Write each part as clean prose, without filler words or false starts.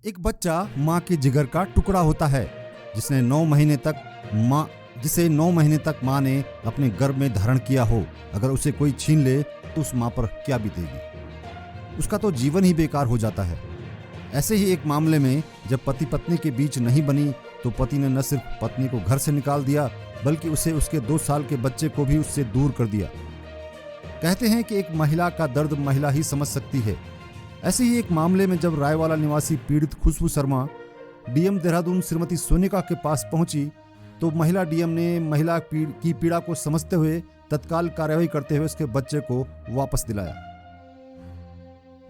एक बच्चा माँ के जिगर का टुकड़ा होता है जिसे 9 महीने तक माँ ने अपने गर्भ में धारण किया हो। अगर उसे कोई छीन ले तो उस माँ पर क्या बीतेगी। उसका तो जीवन ही बेकार हो जाता है। ऐसे ही एक मामले में जब पति पत्नी के बीच नहीं बनी तो पति ने न सिर्फ पत्नी को घर से निकाल दिया बल्कि उसे उसके 2 साल के बच्चे को भी उससे दूर कर दिया। कहते हैं कि एक महिला का दर्द महिला ही समझ सकती है। ऐसे ही एक मामले में जब रायवाला निवासी पीड़ित खुशबू शर्मा डीएम देहरादून श्रीमती सोनिका के पास पहुंची तो महिला डीएम ने महिला की पीड़ा को समझते हुए तत्काल कार्रवाई करते हुए उसके बच्चे को वापस दिलाया।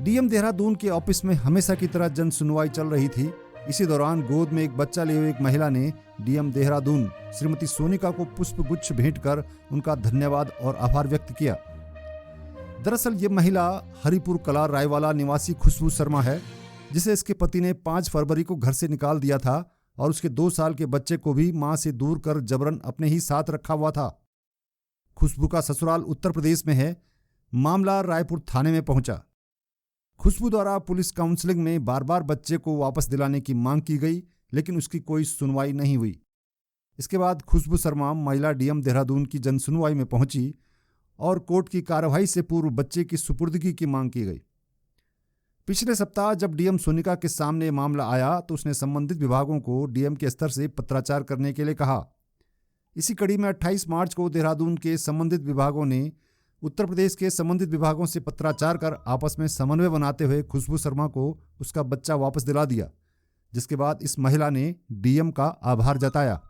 डीएम देहरादून के ऑफिस में हमेशा की तरह जन सुनवाई चल रही थी। इसी दौरान गोद में एक बच्चा लिए हुए एक महिला ने डीएम देहरादून श्रीमती सोनिका को पुष्प गुच्छ भेंट कर उनका धन्यवाद और आभार व्यक्त किया। दरअसल ये महिला हरिपुर कला रायवाला निवासी खुशबू शर्मा है, जिसे इसके पति ने 5 फरवरी को घर से निकाल दिया था और उसके 2 साल के बच्चे को भी मां से दूर कर जबरन अपने ही साथ रखा हुआ था। खुशबू का ससुराल उत्तर प्रदेश में है। मामला रायपुर थाने में पहुंचा। खुशबू द्वारा पुलिस काउंसलिंग में बार बार बच्चे को वापस दिलाने की मांग की गई, लेकिन उसकी कोई सुनवाई नहीं हुई। इसके बाद खुशबू शर्मा महिला डीएम देहरादून की जन सुनवाई में पहुंची और कोर्ट की कार्रवाई से पूर्व बच्चे की सुपुर्दगी की मांग की गई। पिछले सप्ताह जब डीएम सोनिका के सामने मामला आया तो उसने संबंधित विभागों को डीएम के स्तर से पत्राचार करने के लिए कहा। इसी कड़ी में 28 मार्च को देहरादून के संबंधित विभागों ने उत्तर प्रदेश के संबंधित विभागों से पत्राचार कर आपस में समन्वय बनाते हुए खुशबू शर्मा को उसका बच्चा वापस दिला दिया, जिसके बाद इस महिला ने डीएम का आभार जताया।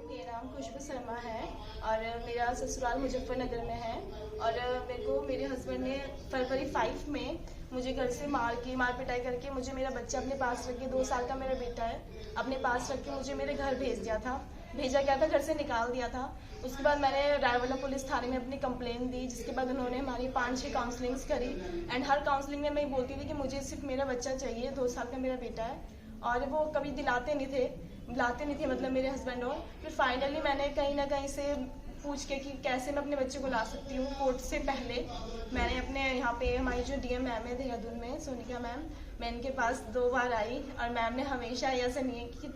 मेरा नाम खुशबू शर्मा है और मेरा ससुराल मुजफ्फरनगर में है और मेरे को मेरे हस्बैंड ने फरवरी 5 में मुझे घर से मार पिटाई करके मुझे मेरा बच्चा अपने पास रख के 2 साल का मेरा बेटा है अपने पास रख के मुझे मेरे घर भेजा गया था, घर से निकाल दिया था। उसके बाद मैंने रायवाला पुलिस थाने में अपनी कंप्लेन दी, जिसके बाद उन्होंने हमारी 5-6 काउंसलिंग्स करी एंड हर काउंसलिंग में मैं बोलती थी कि मुझे सिर्फ मेरा बच्चा चाहिए, 2 साल का मेरा बेटा है, और वो कभी दिलाते नहीं थे मतलब मेरे हस्बैंड। और फिर फाइनली मैंने कहीं ना कहीं से पूछ के कि कैसे मैं अपने बच्चे को ला सकती हूँ, कोर्ट से पहले मैंने अपने यहाँ पे हमारी जो डीएम मैम है देहरादून में, सोनिका मैम, मैं इनके पास 2 बार आई और मैम ने हमेशा ऐसा नहीं है कि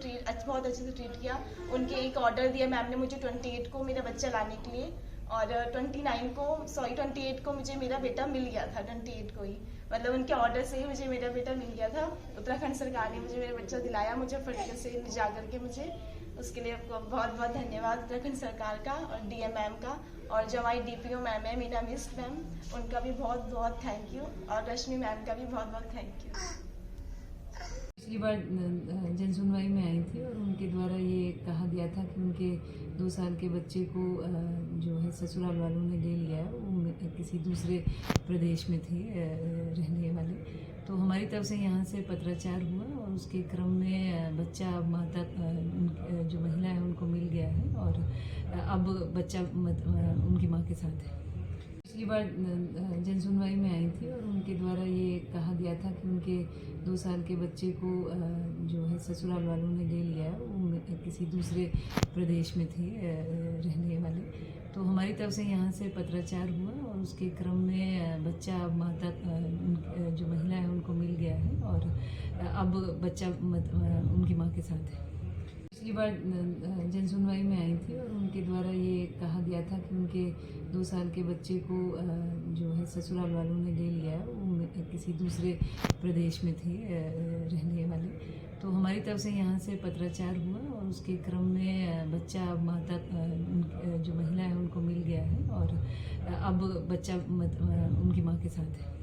बहुत अच्छे से ट्रीट किया। उनके एक ऑर्डर दिया मैम ने मुझे 28 को मेरा बच्चा लाने के लिए और 28 को मुझे मेरा बेटा मिल गया था। 28 को ही मतलब उनके ऑर्डर से ही मुझे मेरा बेटा मिल गया था। उत्तराखंड सरकार ने मुझे मेरा बच्चा दिलाया मुजफ्फरनगर से ले जा करके मुझे, उसके लिए आपको बहुत बहुत धन्यवाद उत्तराखंड सरकार का और डीएम मैम का, और जो हमारी डीपीओ मैम है मीना मिस्ट मैम, उनका भी बहुत बहुत थैंक यू, और रश्मि मैम का भी बहुत बहुत थैंक यू। पिछली बार जन सुनवाई में आई थी और उनके द्वारा ये कहा गया था कि उनके 2 साल के बच्चे को जो है ससुराल वालों ने ले लिया है, वो किसी दूसरे प्रदेश में थे रहने वाले। तो हमारी तरफ से यहाँ से पत्राचार हुआ और उसके क्रम में बच्चा माता जो महिला है उनको मिल गया है और अब बच्चा उनकी माँ के साथ है। पिछली बार जन सुनवाई में आई थी और उनके द्वारा ये कहा गया था कि उनके 2 साल के बच्चे को जो है ससुराल वालों ने ले लिया है, वो किसी दूसरे प्रदेश में थे रहने वाले। तो हमारी तरफ से यहाँ से पत्राचार हुआ और उसके क्रम में बच्चा माता जो महिला है उनको मिल गया है और अब बच्चा उनकी माँ के साथ है। पिछली बार जन सुनवाई में आई थी और उनके द्वारा ये कहा गया था कि उनके 2 साल के बच्चे को जो है ससुराल वालों ने ले लिया है, वो किसी दूसरे प्रदेश में थे रहने वाले। तो हमारी तरफ से यहाँ से पत्राचार हुआ और उसके क्रम में बच्चा माता जो महिला है उनको मिल गया है और अब बच्चा उनकी माँ के साथ है।